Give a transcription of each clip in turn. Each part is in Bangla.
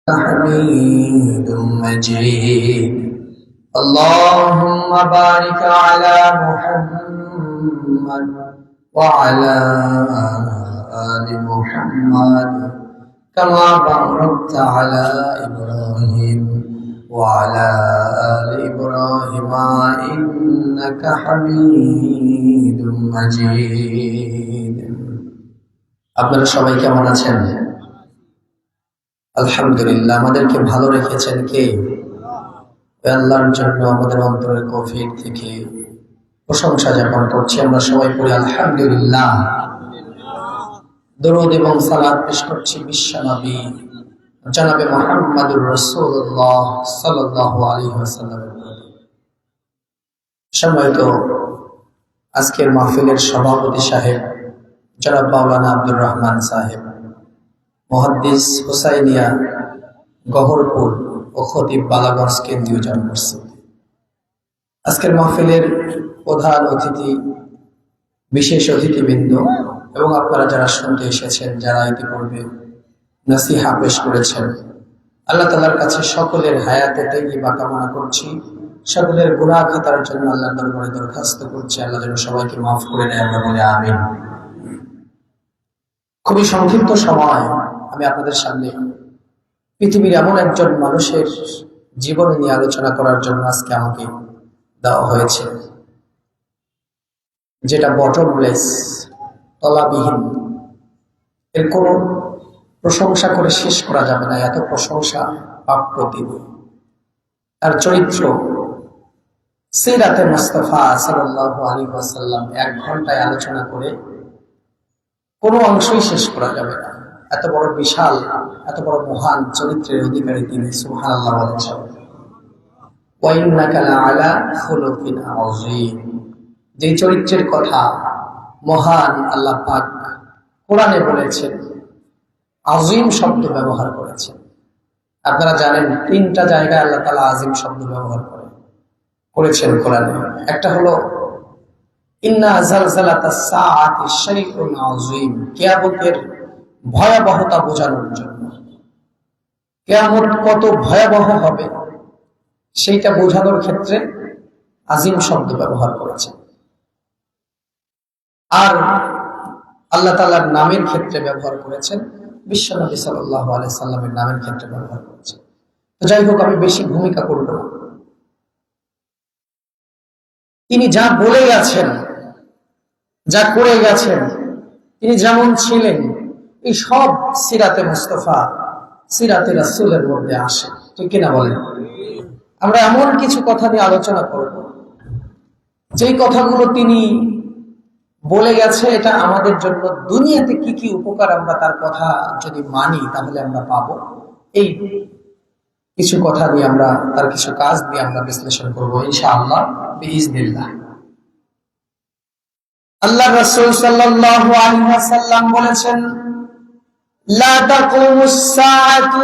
حميد مجيد. اللهم بارك على محمد وعلى آل محمد كما باركت على إبراهيم وعلى آل إبراهيم إنك حميد مجيد. আপনারা সবাই কেমন আছেন? আলহামদুলিল্লাহ। আমাদেরকে ভালো রেখেছেন কে? আল্লাহর জন্য আমাদের অন্তরের গভীর থেকে প্রশংসা জ্ঞাপন করছি। আমরা সবাই পড়ি আলহামদুলিল্লাহ। দরুদ এবং সালাত পেশ করছি বিশ্ব নবী জনাবে মুহাম্মদুর রাসূলুল্লাহ সাল্লাল্লাহু আলাইহি ওয়াসাল্লামের প্রতি। সম্মানিত আজকের মাহফিলের সভাপতি সাহেব জনাব মাওলানা আব্দুর রহমান সাহেব, মুহাদ্দিস হুসাইনিয়া গহরপুর ও খতিব বালাগঞ্জ কেন্দ্রীয় জামে মসজিদ। আজকের মাহফিলের প্রধান অতিথি, বিশেষ অতিথিবৃন্দ এবং আপনারা যারা শুনতে এসেছেন, যারা ইতিপূর্বে নসিহা পেশ করেছেন, আল্লাহ তাআলার কাছে সকলের হায়াতে তাইয়্যিবা কামনা করছি। সকলের গুনাহ খাতার জন্য আল্লাহর দরবারে দরখাস্ত করছি, আল্লাহ যেন সবাইকে মাফ করে দেয়। আমরা বলি আমিন। খুবই সংক্ষিপ্ত সময় আমি আপনাদের সামনে পৃথিবীর এমন একজন মানুষের জীবন নিয়ে আলোচনা করার জন্য আজকে আমাকে দেওয়া হয়েছে, যেটা বটমলেস, তলাবিহীন। এর কোনো প্রশংসা করে শেষ করা যাবে না, এত প্রশংসা প্রাপ্য তিনি। তার চরিত্র সিরাতে মুস্তাফা সাল্লাল্লাহু আলাইহি ওয়াসাল্লাম 1 ঘন্টায় আলোচনা করে কোনো অংশই শেষ করা যাবে না। এত বড় বিশাল, এত বড় মহান চরিত্রের অধিকারী তিনি। সুবহানাল্লাহ বলেছেন, ওয়া ইন্নাকা লাআলা খুলুকিন আযীম। যে চরিত্রের কথা মহান আল্লাহ পাক কোরআনে বলেছেন, আযীম শব্দ ব্যবহার করেছেন। আপনারা জানেন 3টা জায়গায় আল্লাহ তাআলা আযীম শব্দ ব্যবহার করেছেন কোরআনে। একটা হলো ইন্না জালজালাতাস সাআতি শাইউন আযীম, কিয়ামতের ভয়াবহতা বোঝানোর জন্য। কিয়ামত কত ভয়াবহ হবে সেইটা বোঝানোর ক্ষেত্রে আযীম শব্দ ব্যবহার করেছেন। আর আল্লাহ তাআলার নামের ক্ষেত্রে ব্যবহার করেছেন, বিশ্বনবী সাল্লাল্লাহু আলাইহি সাল্লামের নামের ক্ষেত্রে ব্যবহার করেছেন। তো যাই হোক, আমি বেশি ভূমিকা করব না। তিনি যা বলে গেছেন, যা করে গেছেন, তিনি যেমন ছিলেন, এই সব সিরাতে মুস্তাফা, সিরাতে রাসূলের মধ্যে আসে। ঠিক কিনা বলেন? আমরা এমন কিছু কথা নিয়ে আলোচনা করব, যেই কথাগুলো তিনি বলে গেছে, এটা আমাদের জন্য দুনিয়াতে কি কি উপকার আমরা তার কথা যদি মানি তাহলে আমরা পাবো। এই কিছু কথা নিয়ে আমরা, তার কিছু কাজ দিয়ে আমরা বিশ্লেষণ করবো ইনশাআল্লাহ বিইজনিল্লাহ। আল্লাহ রাসূল সাল্লাল্লাহু আলাইহি ওয়াসাল্লাম বলেছেন, লা তাকুমুস সাআতু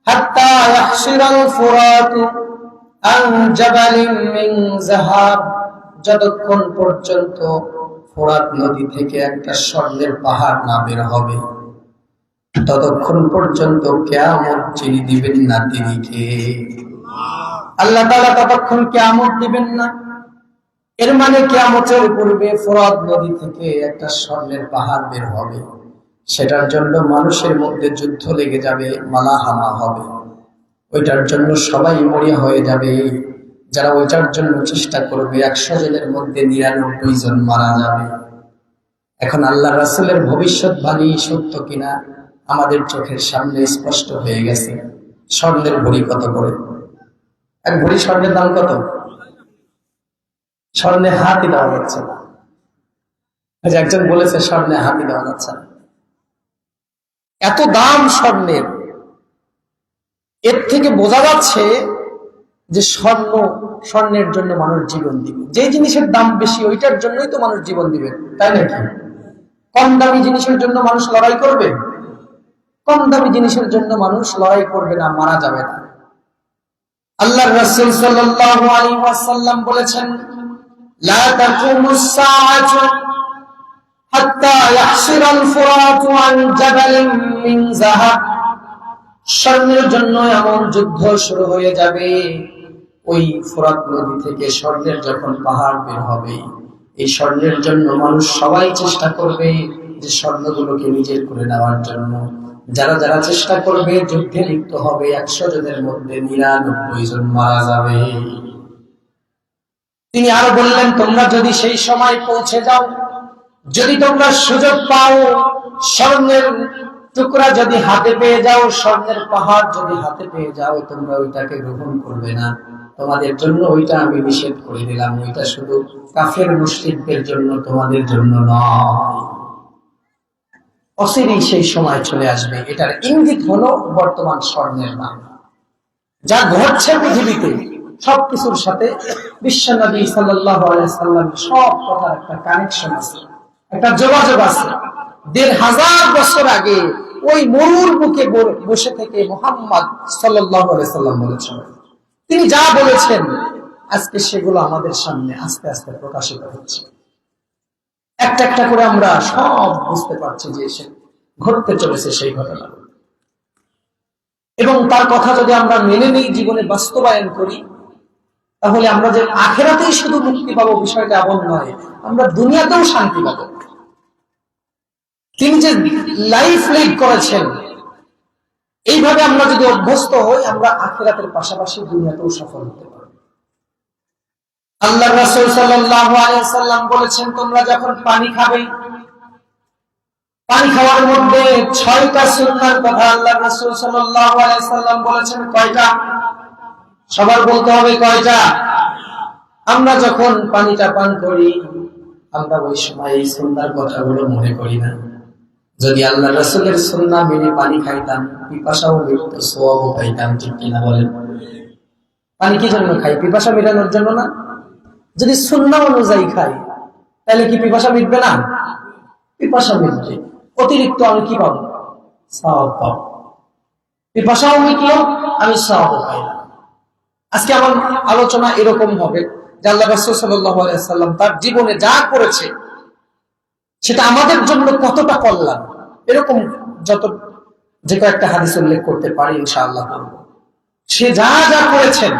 হাত্তা ইয়াহশিরাল ফুরাতু আন জাবালিন মিন যাহাব। যতক্ষণ পর্যন্ত ফোরাত নদী থেকে একটা স্বর্ণের পাহাড় না বের হবে, ততক্ষণ পর্যন্ত কিয়ামত যিনি দিবেন না তিনি কে? আল্লাহ তাআলা ততক্ষণ কিয়ামত দিবেন না। এর মানে কিয়ামতের পূর্বে ফোরাত নদী থেকে একটা স্বর্ণের পাহাড় বের হবে, সেটার জন্য মানুষের মধ্যে যুদ্ধ লেগে যাবে, মালাহামা হবে। ওইটার জন্য সবাই মরিয়া হয়ে যাবে। যারা ওইটার জন্য চেষ্টা করবে, 100 জনের মধ্যে 99 জন মারা যাবে। এখন আল্লাহ রাসূলের ভবিষ্যৎবাণী সত্য কিনা আমাদের চোখের সামনে স্পষ্ট হয়ে গেছে। স্বর্ণের ভরি কত করে? এক ভরি স্বর্ণের দাম কত? স্বর্ণে হাতই দেওয়া যাচ্ছে না। একজন বলেছে স্বর্ণে হাতই দেওয়া যাচ্ছে না, এত দাম স্বর্ণের। এর থেকে বোঝা যাচ্ছে যে স্বর্ণের জন্য মানুষ জীবন দিবে। যে জিনিসের দাম বেশি ওইটার জন্যই তো মানুষ জীবন দিবে, তাই নাকি? কম দামি জিনিসের জন্য মানুষ লড়াই করবে? কম দামি জিনিসের জন্য মানুষ লড়াই করবে না, মারা যাবে না। আল্লাহর রাসূল সাল্লাল্লাহু আলাইহি ওয়াসাল্লাম বলেছেন, লা তাকুমুস সাআতু হাত্তা ইয়াহশিরাল ফুরাতু আন জাবালিন মিন যাহাব স্বর্ণের জন্য এমন যুদ্ধ শুরু হয়ে যাবে, ওই ফোরাত নদী থেকে স্বর্ণের যখন পাহাড় বের হবে, এই স্বর্ণের জন্য মানুষ সবাই চেষ্টা করবে যে স্বর্ণগুলোকে নিজের করে নেওয়ার জন্য। যারা যারা চেষ্টা করবে যুদ্ধে লিপ্ত হবে, 100 জনের মধ্যে 99 জন মারা যাবে। তিনি আরো বললেন, তোমরা যদি সেই সময় পৌঁছে যাও, যদি তোমরা সুযোগ পাও, স্বর্ণের টুকরা যদি হাতে পেয়ে যাও, স্বর্ণের পাহাড় যদি হাতে পেয়ে যাও, তোমরা ওইটাকে গ্রহণ করবে না। তোমাদের জন্য ওইটা আমি নিষেধ করে দিলাম, ওইটা শুধু কাফের মুশরিকদের জন্য, তোমাদের জন্য নয়। অচিরেই সেই সময় চলে আসবে। এটার ইঙ্গিত হলো বর্তমান স্বর্ণের দাম। যা ঘটছে পৃথিবীতে সবকিছুর সাথে বিশ্বনবী সাল্লাল্লাহু আলাইহি সাল্লাম সব কথা একটা কানেকশন আছে, একটা যোগাযোগ আছে। ১৫০০ বছর আগে ওই মরুর বুকে বসে থেকে মুহাম্মদ সাল্লাল্লাহু আলাইহি সাল্লাম বলেছেন, তিনি যা বলেছেন আজকে সেগুলো আমাদের সামনে আস্তে আস্তে প্রকাশিত হচ্ছে। একটা একটা করে আমরা সব বুঝতে পারছি যে সে ঘটতে চলেছে সেই ঘটনা, এবং তার কথা যদি আমরা মেনে নিই, জীবনে বাস্তবায়ন করি, তাহলে আমরা যে আখিরাতেই শুধু মুক্তি পাবো বিষয়টা এমন নয়, আমরা দুনিয়াতেও শান্তি পাবো। তিনি যে লাইফ লিড করেছেন, এইভাবে আমরা যদি অভ্যস্ত হই, আমরা আখিরাতের পাশাপাশি দুনিয়াতেও সফল হতে পারবো। আল্লাহর রাসূল সাল্লাল্লাহু আলাইহি সাল্লাম বলেছেন, তোমরা যখন পানি খাবে, পানি খাওয়ার মধ্যে 6টা সুন্নাহর কথা আল্লাহর রাসূল সাল্লাল্লাহু আলাইহি সাল্লাম বলেছেন। কয়টা? সবার বলতে হবে কয়টা? আমরা যখন পানিটা পান করি, আমরা ওই সময় এই সুন্নাহর কথাগুলো মনে করি না। যদি আল্লাহর রাসূলের সুন্নাহ মেনে পানি খাইতাম, পিপাসাও মিটতো, সওয়াবও পাইতাম। ঠিক কিনা বলেন? পানি কি জন্য খাই? পিপাসা মেটানোর জন্য না? যদি সুন্নাহ অনুযায়ী খাই, তাহলে কি পিপাসা মিটবে না? পিপাসা মিটবে। অতিরিক্ত আমি কি পাবো? সওয়াব পাবো। পিপাসাও মিটলো, আমি সওয়াবও পাইলাম। আজকে আমার আলোচনা এরকম হবে যে আল্লাহ রাসূল সাল্লাল্লাহু আলাইহি সাল্লাম তার জীবনে যা করেছে সেটা আমাদের জন্য কতটা কল্যাণ, এরকম যত যে কয়েকটা হাদিস উল্লেখ করতে পারি ইনশাআল্লাহ করব। সে যা যা করেছেন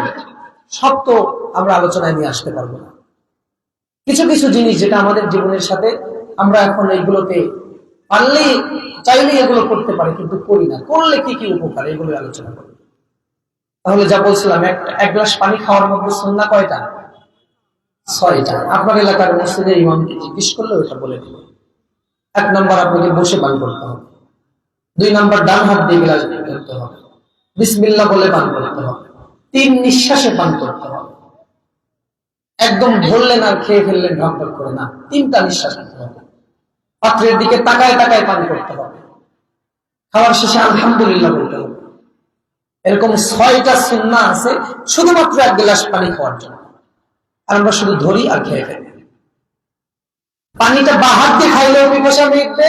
সব তো আমরা আলোচনায় নিয়ে আসতে পারবো না। কিছু কিছু জিনিস যেটা আমাদের জীবনের সাথে আমরা এখন এইগুলোতে পারলে চাইলে এগুলো করতে পারি, কিন্তু করি না। করলে কি কি উপকার, এগুলো আলোচনা করি। তাহলে যা বলছিলাম, এক গ্লাস পানি খাওয়ার মধ্যে সুন্নাহ কয়টা? 6টা। আপনার এলাকার মসজিদের ইমামকে জিজ্ঞেস করলে ওইটা বলে দিবে। 1 নাম্বার, আপনাকে বসে পান করতে হবে। 2 নাম্বার, ডান হাত দিয়ে গ্লাস ধরতে হবে, বিসমিল্লাহ বলে পান করতে হবে। 3 নিঃশ্বাসে পান করতে হবে। একদম ধরলেন আর খেয়ে ফেললেন ঢক ঢক করে না, 3টা নিঃশ্বাস নিতে হবে। পাত্রের দিকে তাকায় তাকায় পান করতে হবে। খাওয়ার শেষে আলহামদুলিল্লাহ বলতে হবে। এরকম 6টা সুন্নাহ আছে শুধুমাত্র 1 গ্লাস পানি খাওয়ার জন্য, আর আমরা শুধু ধরি আর খেয়ে ফেলি। পানিটা বাঁ হাত দিয়ে খাইলেও পিপাসা মিটবে,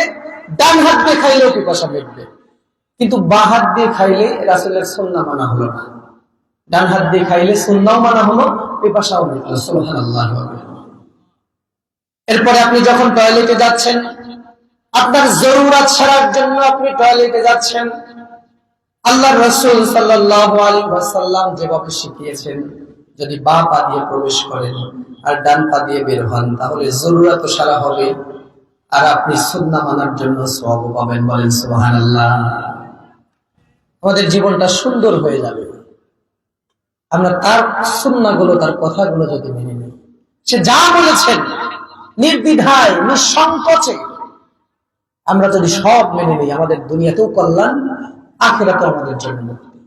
ডান হাত দিয়ে খাইলেও পিপাসা মিটবে, কিন্তু বাঁ হাত দিয়ে খাইলে রাসূলের সুন্নাহ মানা হলো না, ডান হাত দিয়ে খাইলে সুন্নাহও মানা হলো, পিপাসাও মিটলো। সুবহানাল্লাহ। এরপরে আপনি যখন টয়লেটে যাচ্ছেন, আপনার জরুরত সারার জন্য আপনি টয়লেটে যাচ্ছেন, আল্লাহর রাসূল সাল্লাল্লাহু আলাইহি ওয়াসাল্লাম যেভাবে শিখিয়েছেন, যদি বাঁ পা দিয়ে প্রবেশ করেন আর ডান পা দিয়ে বের হন, তাহলে জরুরত সারা হবে, আর আপনি সুন্নাহ মানার জন্য সওয়াব পাবেন। বলেন সুবহানাল্লাহ। আমাদের জীবনটা সুন্দর হয়ে যাবে আমরা তার সুন্নাহগুলো, তার কথাগুলো যদি মেনে নিই। সে যা বলেছেন নির্দ্বিধায়, নিঃসংকোচে আমরা যদি সব মেনে নিই, আমাদের দুনিয়াতেও কল্যাণ, আখিরাতেও আমাদের জন্য মুক্তি।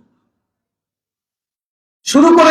শুরু করে